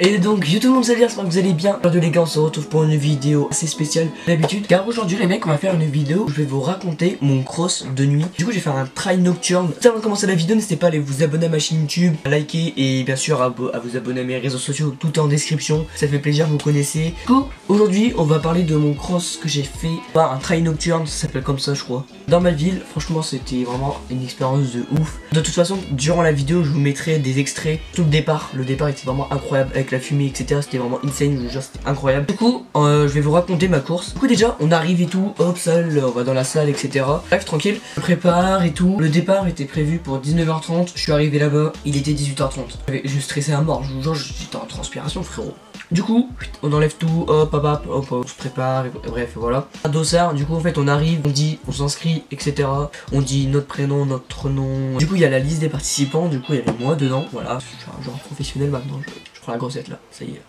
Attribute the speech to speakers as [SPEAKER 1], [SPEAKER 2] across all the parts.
[SPEAKER 1] Et donc yo tout le monde, salut, j'espère que vous allez bien. Aujourd'hui les gars, on se retrouve pour une vidéo assez spéciale d'habitude, car aujourd'hui les mecs, on va faire une vidéo où je vais vous raconter mon cross de nuit. Du coup je vais faire un try nocturne. Avant de commencer la vidéo, n'hésitez pas à aller vous abonner à ma chaîne YouTube, à liker et bien sûr à vous abonner à mes réseaux sociaux, tout est en description, ça fait plaisir, vous connaissez. Du coup aujourd'hui on va parler de mon cross que j'ai fait par un try nocturne, ça s'appelle comme ça je crois, dans ma ville. Franchement c'était vraiment une expérience de ouf. De toute façon durant la vidéo je vous mettrai des extraits, tout le départ était vraiment incroyable avec la fumée etc, c'était vraiment insane, je vous jure c'était incroyable. Du coup je vais vous raconter ma course. Du coup déjà on arrive et tout, hop salle, on va dans la salle etc. Bref tranquille, je prépare et tout. Le départ était prévu pour 19h30, je suis arrivé là-bas, il était 18h30. Je stressais à mort, je vous jure j'étais en transpiration frérot. Du coup, on enlève tout, hop, on se prépare, et bref, voilà. Un dossard, du coup, en fait, on arrive, on dit, on s'inscrit, etc. On dit notre prénom, notre nom. Du coup, il y a la liste des participants, du coup, il y avait moi dedans, voilà. Je suis un genre professionnel maintenant, je prends la grossette là, ça y est.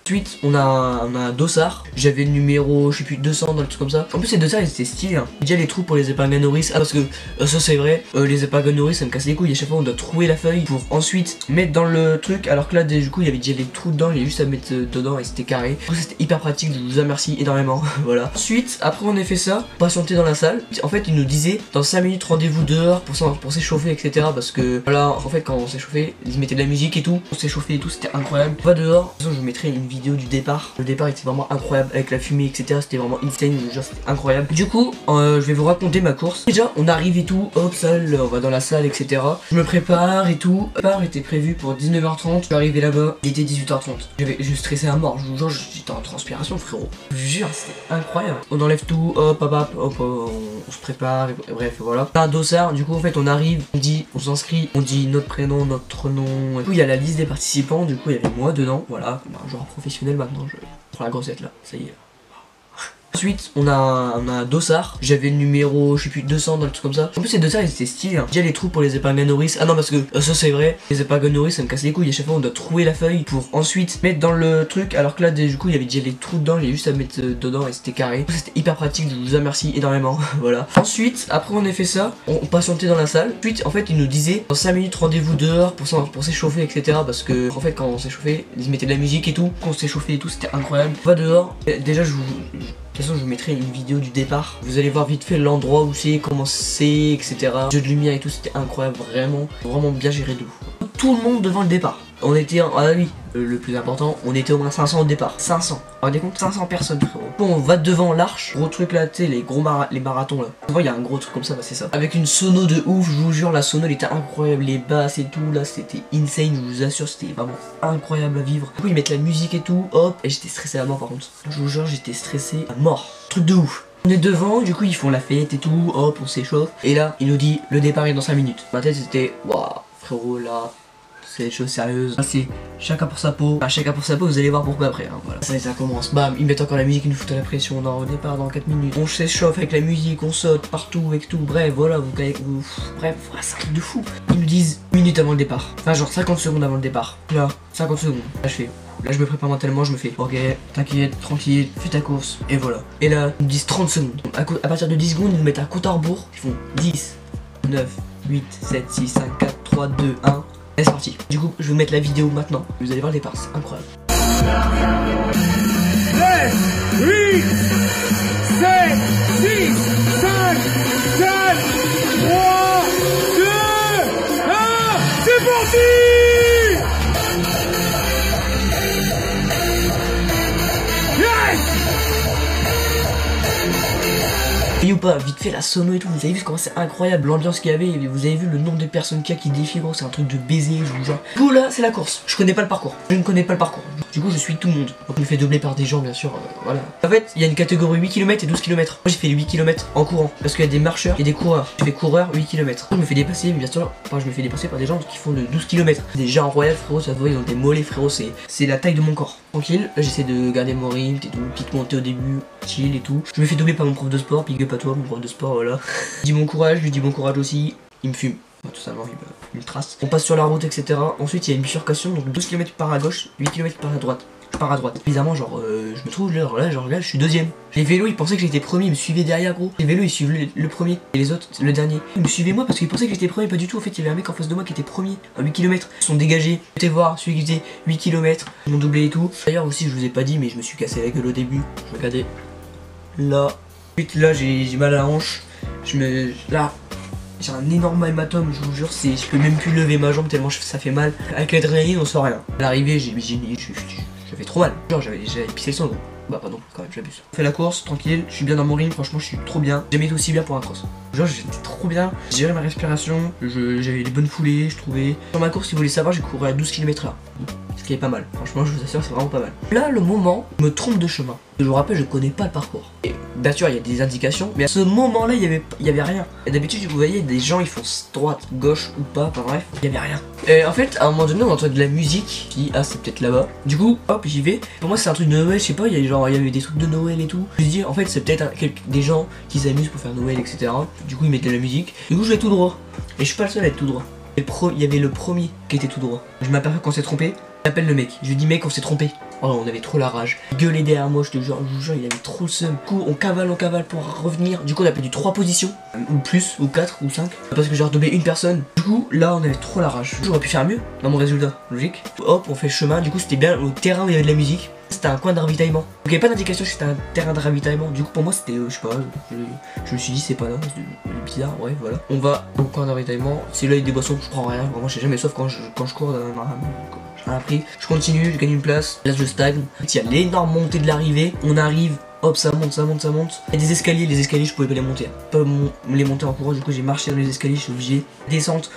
[SPEAKER 1] Ensuite, on a un dossard. J'avais le numéro, je sais plus, 200 dans le truc comme ça. En plus, ces dossards ils étaient stylés. Hein. Déjà, les trous pour les épingles à nourrice. Ah, parce que ça, c'est vrai. Les épingles à nourrice, ça me casse les couilles. À chaque fois, on doit trouver la feuille pour ensuite mettre dans le truc. Alors que là, du coup, il y avait déjà les trous dedans. Il y a juste à mettre dedans et c'était carré. Du coup, c'était hyper pratique. Je vous remercie énormément. Voilà. Ensuite, après, on a fait ça. Patienter dans la salle. En fait, ils nous disaient dans 5 minutes, rendez-vous dehors pour s'échauffer, etc. Parce que voilà, en fait, quand on s'échauffait, ils mettaient de la musique et tout. On s'échauffait et tout. C'était incroyable. On va dehors. De toute façon, je vous mettrai une vidéo du départ. Le départ était vraiment incroyable avec la fumée etc, c'était vraiment insane, genre c'était incroyable. Du coup je vais vous raconter ma course. Déjà on arrive et tout, hop salle, on va dans la salle etc. Je me prépare et tout. Le départ était prévu pour 19h30, je suis arrivé là-bas, il était 18h30. Je stressais à mort, je vous jure j'étais en transpiration frérot. Je vous jure c'était incroyable. On enlève tout, hop, on se prépare, et bref voilà. Un dossard, du coup en fait on arrive, on dit, on s'inscrit, on dit notre prénom, notre nom. Du coup il y a la liste des participants, du coup il y avait moi dedans, voilà, comme un joueur professionnel maintenant. Je prends la grossette là, ça y est. Ensuite, on a un dossard. J'avais le numéro, je sais plus, 200 dans le truc comme ça. En plus, ces dossards ils étaient stylés. Hein. Déjà, les trous pour les épingles à nourrice. Ah non, parce que ça, c'est vrai. Les épingles à nourrice, ça me casse les couilles. À chaque fois, on doit trouver la feuille pour ensuite mettre dans le truc. Alors que là, du coup, il y avait déjà les trous dedans. Il y a juste à mettre dedans et c'était carré. C'était hyper pratique. Je vous remercie énormément. Voilà. Ensuite, après, on a fait ça. On patientait dans la salle. Ensuite, en fait, ils nous disaient dans 5 minutes, rendez-vous dehors pour s'échauffer, etc. Parce que, en fait, quand on s'échauffait, ils mettaient de la musique et tout. Quand on s'échauffait et tout, c'était incroyable. On va dehors. Déjà, de toute façon je vous mettrai une vidéo du départ. Vous allez voir vite fait l'endroit où c'est, comment c'est, etc. Jeu de lumière et tout, c'était incroyable, vraiment bien géré de ouf. Tout le monde devant le départ. On était, ah oui, le plus important, on était au moins 500 au départ. 500. Vous vous rendez compte, 500 personnes frérot. Bon, on va devant l'arche, gros truc là, tu sais, les gros les marathons là. Vous voyez, il y a un gros truc comme ça, bah c'est ça. Avec une sono de ouf, je vous jure, la sono elle était incroyable, les basses et tout, là c'était insane, je vous assure, c'était vraiment incroyable à vivre. Du coup, ils mettent la musique et tout, hop, et j'étais stressé à mort par contre. Je vous jure, j'étais stressé à mort. Truc de ouf. On est devant, du coup ils font la fête et tout, hop, on s'échauffe. Et là, il nous dit, le départ est dans 5 minutes. Ma tête c'était, waouh, frérot là. C'est des choses sérieuses. Ah, c'est chacun pour sa peau. Enfin, chacun pour sa peau, vous allez voir pourquoi après. Hein, voilà. Ça commence. Bam, ils mettent encore la musique, ils nous foutent la pression. On est au départ dans 4 minutes. On s'échauffe avec la musique, on saute partout avec tout. Bref, voilà, bref, c'est un truc de fou. Ils nous disent 1 minute avant le départ. Enfin, genre 50 secondes avant le départ. Là, 50 secondes. Là, je me prépare mentalement, je me fais ok, t'inquiète, tranquille, fais ta course. Et voilà. Et là, ils nous disent 30 secondes. À partir de 10 secondes, ils nous mettent un compte à rebours. Ils font 10, 9, 8, 7, 6, 5, 4, 3, 2, 1. Et c'est parti. Du coup, je vais vous mettre la vidéo maintenant. Vous allez voir le départ, c'est incroyable.
[SPEAKER 2] 7, 8, 7, 6, 5, 4, 3, 2, 1, c'est parti!
[SPEAKER 1] Et ou pas, vite fait la sono et tout, vous avez vu comment c'est incroyable l'ambiance qu'il y avait, vous avez vu le nombre de personnes qu'il y a qui défilent, gros, c'est un truc de baiser, je vous jure. Du coup là c'est la course, je connais pas le parcours, du coup je suis tout le monde, donc je me fais doubler par des gens bien sûr, voilà. En fait il y a une catégorie 8 km et 12 km, moi j'ai fait les 8 km en courant, parce qu'il y a des marcheurs et des coureurs, je fais coureur 8 km, je me fais dépasser, bien sûr, enfin je me fais dépasser par des gens qui font de 12 km, des gens en royal frérot, ça se voit, ils ont des mollets frérot, c'est la taille de mon corps. Tranquille, j'essaie de garder mon rythme et tout, petite montée au début, chill et tout. Je me fais doubler par mon prof de sport, big up à toi mon prof de sport, voilà. Je dis bon courage, je lui dis bon courage aussi, il me fume. Tout simplement, il me trace. On passe sur la route, etc. Ensuite, il y a une bifurcation, donc 12 km par à gauche, 8 km par à droite. je pars à droite. Évidemment, genre, je me trouve genre là, je suis deuxième. Les vélos, ils pensaient que j'étais premier, ils me suivaient derrière, gros. Les vélos, ils suivent le premier, et les autres, le dernier. Ils me suivaient moi parce qu'ils pensaient que j'étais premier, pas du tout. En fait, il y avait un mec en face de moi qui était premier à 8 km. Ils sont dégagés. J'étais voir celui qui faisait 8 km, ils m'ont doublé et tout. D'ailleurs, aussi, je vous ai pas dit, mais je me suis cassé la gueule au début. Regardez. Là. Ensuite, là, j'ai mal à la hanche. Là. J'ai un énorme hématome, je vous jure, je peux même plus lever ma jambe tellement ça fait mal. Avec l'adrénaline, on sent rien. À l'arrivée, j'avais trop mal. Genre, j'avais pissé le sang, gros. Bah, pardon, quand même, j'abuse. On fait la course, tranquille, je suis bien dans mon ring, franchement, je suis trop bien. J'ai jamais été aussi bien pour un cross. Genre, j'étais trop bien, j'ai géré ma respiration, j'avais les bonnes foulées, je trouvais. Sur ma course, si vous voulez savoir, j'ai couru à 12 km/h. Ce qui est pas mal, franchement, je vous assure, c'est vraiment pas mal. Là, le moment, je me trompe de chemin. Je vous rappelle, je connais pas le parcours. Et bien sûr, il y a des indications, mais à ce moment-là, il y avait rien. Et d'habitude, vous voyez, des gens, ils font droite, gauche ou pas, enfin bref, il y avait rien. Et en fait, à un moment donné, on entend de la musique. Je dis, ah, c'est peut-être là-bas. Du coup, hop, j'y vais. Pour moi, c'est un truc de Noël, je sais pas, il y avait des trucs de Noël et tout. Je me dis, en fait, c'est peut-être des gens qui s'amusent pour faire Noël, etc. Du coup, ils mettent de la musique. Du coup, je vais tout droit. Et je suis pas le seul à être tout droit. Il y avait le premier qui était tout droit. Je m'aperçois qu'on s'est trompé. J'appelle le mec, je lui dis mec on s'est trompé. Oh on avait trop la rage. Il gueulait derrière moi, je vous jure, il avait trop le seum. Du coup on cavale pour revenir. Du coup on a perdu 3 positions. Ou plus, ou 4, ou 5. Parce que j'ai redoublé une personne. Du coup là on avait trop la rage. J'aurais pu faire mieux dans mon résultat, logique. Hop on fait le chemin, du coup c'était bien au terrain où il y avait de la musique. C'était un coin de ravitaillement. Donc il n'y avait pas d'indication que c'était un terrain de ravitaillement. Du coup pour moi c'était, je sais pas, je me suis dit c'est pas là, c'est bizarre, ouais voilà. On va au coin de ravitaillement. C'est là il y a des boissons, je prends rien, vraiment je sais jamais, sauf quand je cours dans après, je continue, je gagne une place, là je stagne. Il y a l'énorme montée de l'arrivée, on arrive, hop ça monte. Il y a des escaliers, les escaliers je pouvais pas les monter. Pas les monter en courant, du coup j'ai marché dans les escaliers, je suis obligé. Descente.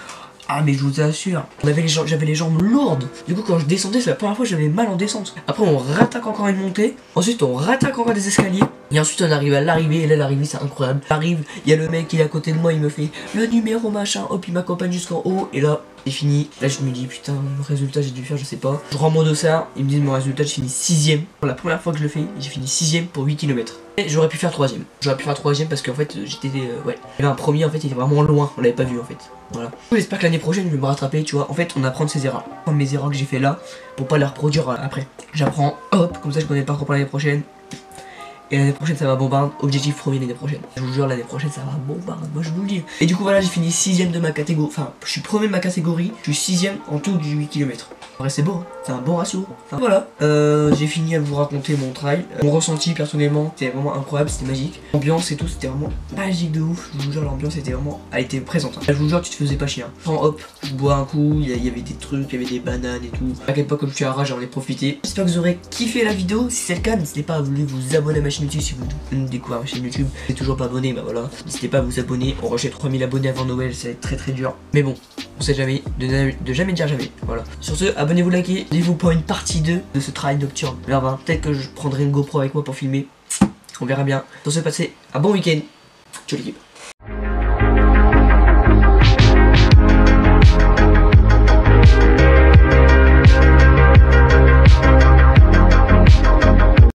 [SPEAKER 1] Ah mais je vous assure, j'avais les jambes lourdes. Du coup quand je descendais, c'est la première fois que j'avais mal en descente. Après on rattaque encore une montée. Ensuite on rattaque encore des escaliers. Et ensuite on arrive à l'arrivée. Et là l'arrivée c'est incroyable. J'arrive, il y a le mec qui est à côté de moi, il me fait le numéro machin. Hop il m'accompagne jusqu'en haut. Et là c'est fini. Là je me dis putain le résultat j'ai dû faire je sais pas. Je rends mon dossard, ils me disent mon résultat, j'ai fini 6ème. Pour la première fois que je le fais, j'ai fini 6ème pour 8 km. Et j'aurais pu faire 3ème. J'aurais pu faire 3ème parce qu'en fait j'étais ouais. Il y avait un premier en fait, il était vraiment loin, on l'avait pas vu en fait. Voilà. J'espère que l'année prochaine je vais me rattraper, tu vois. En fait on apprend de ses erreurs. Prendre mes erreurs que j'ai fait là pour pas les reproduire après. J'apprends, hop, comme ça je connais pas pour l'année prochaine. Et l'année prochaine ça va bombarder, objectif premier l'année prochaine. Je vous jure l'année prochaine ça va bombarder, moi je vous le dis. Et du coup voilà j'ai fini 6ème de ma catégorie, enfin je suis premier de ma catégorie, je suis 6ème en tout du 8 km. En vrai c'est beau, hein, c'est un bon ratio. Enfin voilà, j'ai fini à vous raconter mon trail. Mon ressenti personnellement c'était vraiment incroyable, c'était magique. L'ambiance et tout c'était vraiment magique de ouf. Je vous jure l'ambiance était vraiment, elle était présente. Hein. Je vous jure tu te faisais pas chier. Hein. Prends hop, je bois un coup, il y avait des trucs, il y avait des bananes et tout. À quel point comme je suis à rage j'en ai profité. J'espère que vous aurez kiffé la vidéo. Si c'est le cas n'hésitez pas à vous abonner à ma chaîne YouTube si vous découvrez ma chaîne YouTube. Si vous n'êtes toujours pas abonné, bah voilà. N'hésitez pas à vous abonner. On recherche 3000 abonnés avant Noël, ça va être très dur. Mais bon, on sait jamais, de jamais dire jamais. Voilà. Sur ce, abonnez-vous, likez. Dites-vous pour une partie 2 de ce travail nocturne. Alors peut-être que je prendrai une GoPro avec moi pour filmer. On verra bien. Sur ce, passez un bon week-end. Ciao l'équipe.